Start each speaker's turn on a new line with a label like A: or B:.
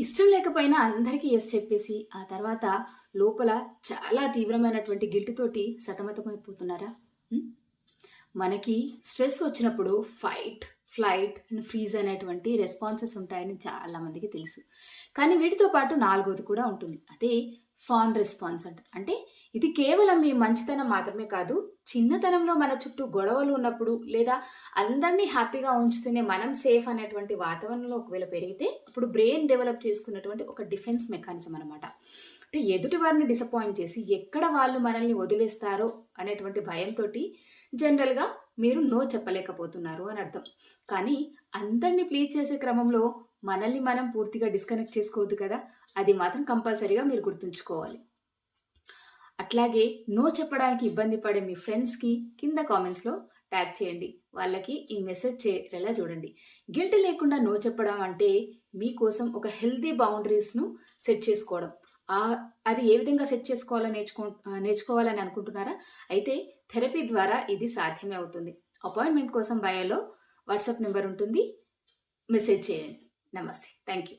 A: ఇష్టం లేకపోయినా అందరికీ యెస్ చెప్పేసి, ఆ తర్వాత లోపల చాలా తీవ్రమైనటువంటి గిల్ట్ తోటి సతమతమైపోతున్నారా? హ్మ్. మనకి స్ట్రెస్ వచ్చినప్పుడు ఫైట్, ఫ్లైట్ అండ్ ఫ్రీజ్ అనేటువంటి రెస్పాన్సెస్ ఉంటాయని చాలా మందికి తెలుసు. కానీ వీటితో పాటు నాలుగోది కూడా ఉంటుంది. అదే ఫాన్ రెస్పాన్స్ అంటారు. అంటే ఇది కేవలం మీ మంచితనం మాత్రమే కాదు, చిన్నతనంలో మన చుట్టూ గొడవలు ఉన్నప్పుడు లేదా అందరినీ హ్యాపీగా ఉంచుతూనే మనం సేఫ్ అనేటువంటి వాతావరణంలో ఒకవేళ పెరిగితే అప్పుడు బ్రెయిన్ డెవలప్ చేసుకున్నటువంటి ఒక డిఫెన్స్ మెకానిజం అనమాట. అంటే ఎదుటి వారిని డిసప్పాయింట్ చేసి ఎక్కడ వాళ్ళు మనల్ని వదిలేస్తారో అనేటువంటి భయంతోటి జనరల్‌గా మీరు నో చెప్పలేకపోతున్నారు అని అర్థం. కానీ అందరిని ప్లీజ్ చేసే క్రమంలో మనల్ని మనం పూర్తిగా డిస్కనెక్ట్ చేసుకోవద్దు కదా! అది మాత్రం కంపల్సరీగా మీరు గుర్తుంచుకోవాలి. అట్లాగే నో చెప్పడానికి ఇబ్బంది పడే మీ ఫ్రెండ్స్‌కి కింద కామెంట్స్‌లో ట్యాగ్ చేయండి. వాళ్ళకి ఈ మెసేజ్ చేరేలా చూడండి. గిల్ట్ లేకుండా నో చెప్పడం అంటే మీకోసం ఒక హెల్తీ బౌండరీస్‌ను సెట్ చేసుకోవడం. అది ఏ విధంగా సెట్ చేసుకోవాలో నేర్చుకోవాలని అనుకుంటున్నారా? అయితే థెరపీ ద్వారా ఇది సాధ్యమే అవుతుంది. అపాయింట్‌మెంట్ కోసం బయోలో వాట్సాప్ నంబర్ ఉంటుంది. మెసేజ్ చేయండి. నమస్తే. Thank you.